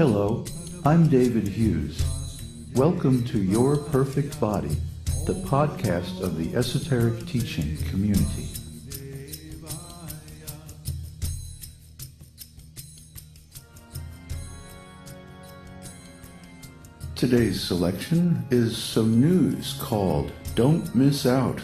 Hello, I'm David Hughes. Welcome to Your Perfect Body, the podcast of the Esoteric Teaching community. Today's selection is some news called Don't Miss Out.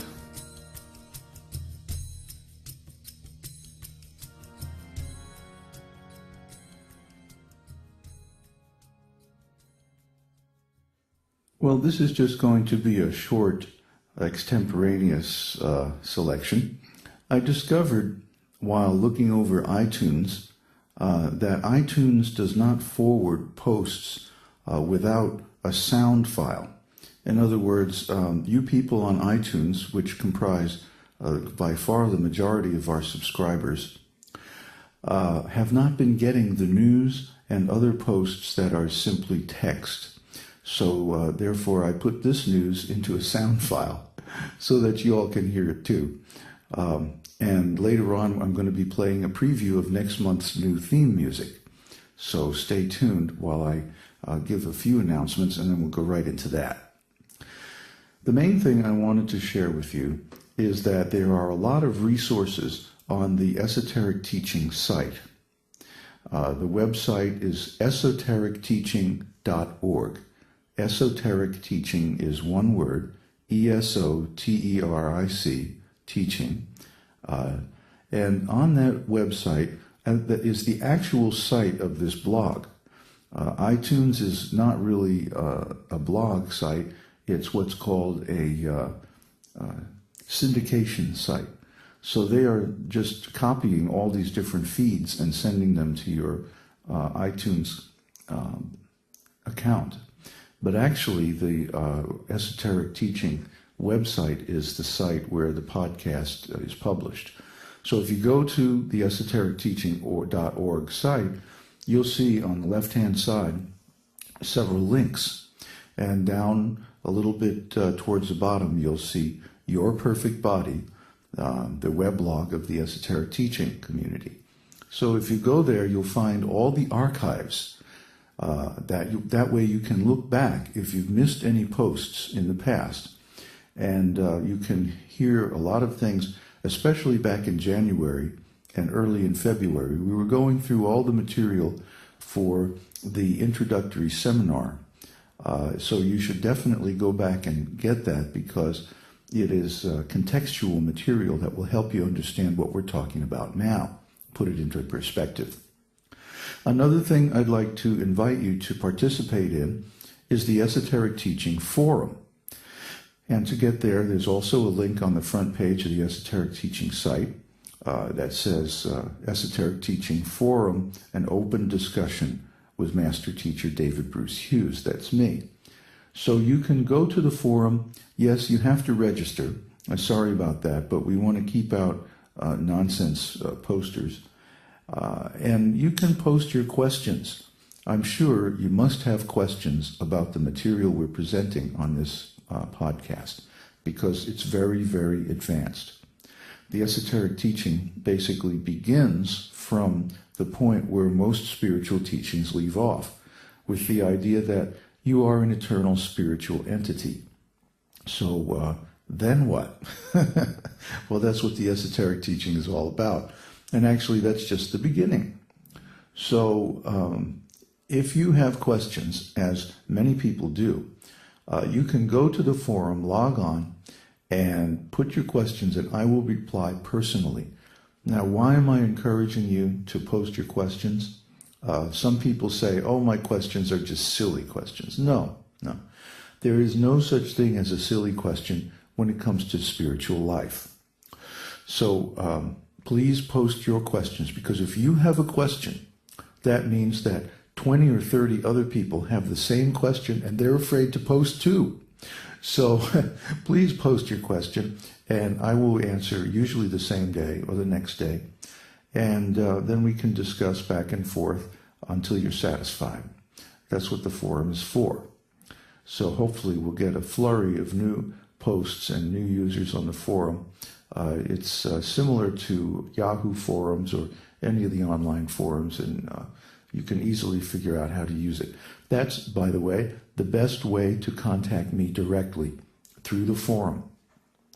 Well, this is just going to be a short, extemporaneous selection. I discovered while looking over iTunes that iTunes does not forward posts without a sound file. In other words, you people on iTunes, which comprise by far the majority of our subscribers, have not been getting the news and other posts that are simply text. So therefore I put this news into a sound file so that you all can hear it too. And later on I'm going to be playing a preview of next month's new theme music. So stay tuned while I give a few announcements and then we'll go right into that. The main thing I wanted to share with you is that there are a lot of resources on the Esoteric Teaching site. The website is esotericteaching.org. Esoteric Teaching is one word, E-S-O-T-E-R-I-C, teaching. And on that website, that is the actual site of this blog. iTunes is not really a blog site. It's what's called a syndication site. So they are just copying all these different feeds and sending them to your iTunes account. But actually, the Esoteric Teaching website is the site where the podcast is published. So if you go to the esotericteaching.org site, you'll see on the left-hand side several links. And down a little bit towards the bottom, you'll see Your Perfect Body, the weblog of the Esoteric Teaching community. So if you go there, you'll find all the archives. That way you can look back if you've missed any posts in the past. And you can hear a lot of things, especially back in January and early in February. We were going through all the material for the introductory seminar. So you should definitely go back and get that because it is contextual material that will help you understand what we're talking about now, put it into perspective. Another thing I'd like to invite you to participate in is the Esoteric Teaching Forum. And to get there, there's also a link on the front page of the Esoteric Teaching site that says Esoteric Teaching Forum, an open discussion with Master Teacher David Bruce Hughes. That's me. So you can go to the forum. Yes, you have to register. I'm sorry about that, but we want to keep out nonsense posters. And you can post your questions. I'm sure you must have questions about the material we're presenting on this podcast because it's very, very advanced. The Esoteric Teaching basically begins from the point where most spiritual teachings leave off, with the idea that you are an eternal spiritual entity. So then what? Well, that's what the Esoteric Teaching is all about. And actually, that's just the beginning. So if you have questions, as many people do, you can go to the forum, log on, and put your questions, and I will reply personally. Now, why am I encouraging you to post your questions? Some people say, oh, my questions are just silly questions. No. There is no such thing as a silly question when it comes to spiritual life. So please post your questions, because if you have a question, that means that 20 or 30 other people have the same question and they're afraid to post too. So please post your question and I will answer usually the same day or the next day. And then we can discuss back and forth until you're satisfied. That's what the forum is for. So hopefully we'll get a flurry of new posts and new users on the forum. It's similar to Yahoo forums or any of the online forums, and you can easily figure out how to use it. That's, by the way, the best way to contact me directly, through the forum.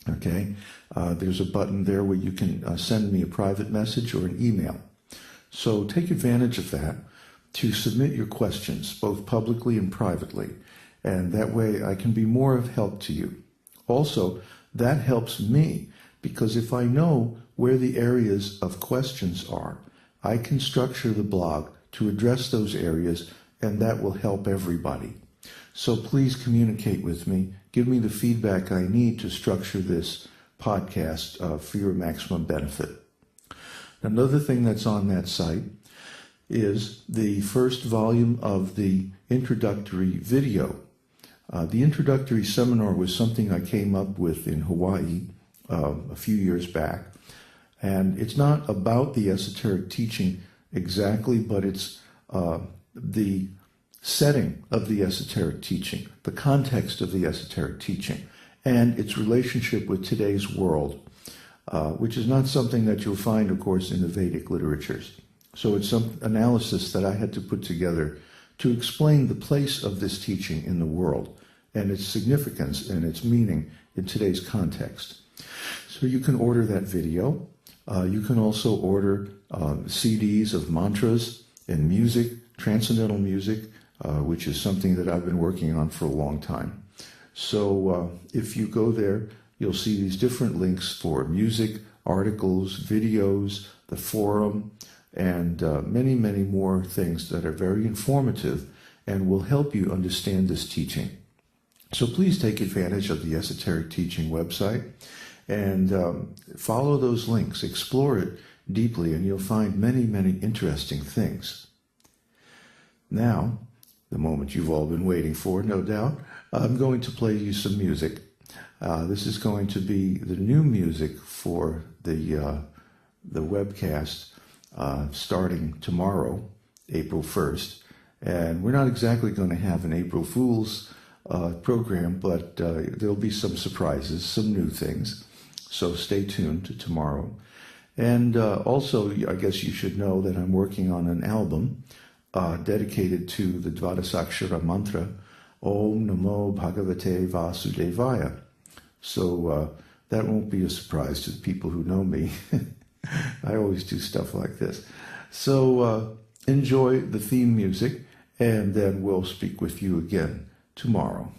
Okay? There's a button there where you can send me a private message or an email. So take advantage of that to submit your questions, both publicly and privately. And that way I can be more of help to you. Also, that helps me, because if I know where the areas of questions are, I can structure the blog to address those areas, and that will help everybody. So please communicate with me. Give me the feedback I need to structure this podcast for your maximum benefit. Another thing that's on that site is the first volume of the introductory video. The introductory seminar was something I came up with in Hawaii a few years back. And it's not about the esoteric teaching exactly, but it's the setting of the esoteric teaching, the context of the esoteric teaching, and its relationship with today's world, which is not something that you'll find, of course, in the Vedic literatures. So it's some analysis that I had to put together to explain the place of this teaching in the world and its significance and its meaning in today's context. So you can order that video. You can also order CDs of mantras and music, transcendental music, which is something that I've been working on for a long time. So if you go there, you'll see these different links for music, articles, videos, the forum, and many, many more things that are very informative and will help you understand this teaching. So please take advantage of the Esoteric Teaching website and follow those links, explore it deeply, and you'll find many, many interesting things. Now, the moment you've all been waiting for, no doubt, I'm going to play you some music. This is going to be the new music for the webcast starting tomorrow, April 1st. And we're not exactly going to have an April Fool's program, but there'll be some surprises, some new things. So stay tuned to tomorrow. And also, I guess you should know that I'm working on an album dedicated to the Dvadasakshara mantra, Om Namo Bhagavate Vasudevaya. So that won't be a surprise to the people who know me. I always do stuff like this. So enjoy the theme music, and then we'll speak with you again tomorrow.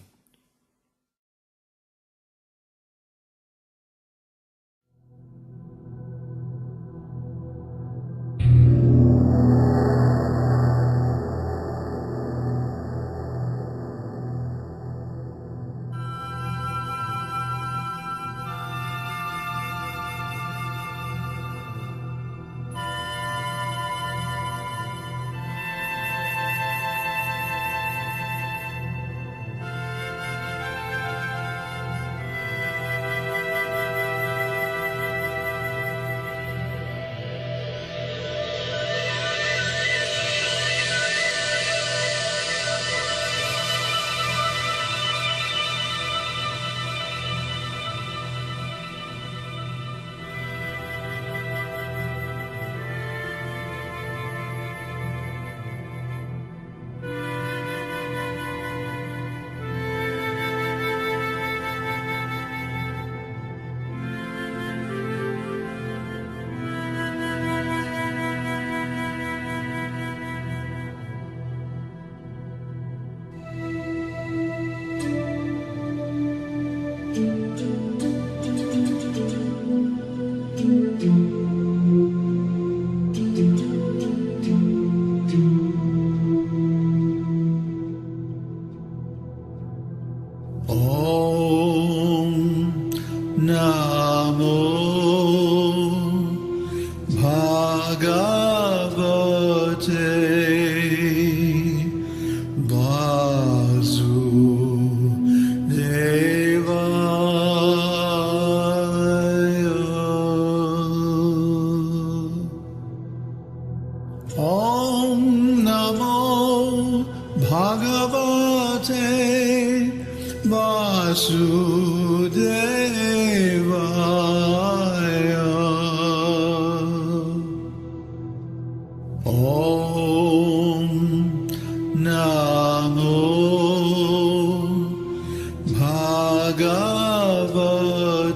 Om Bhagavate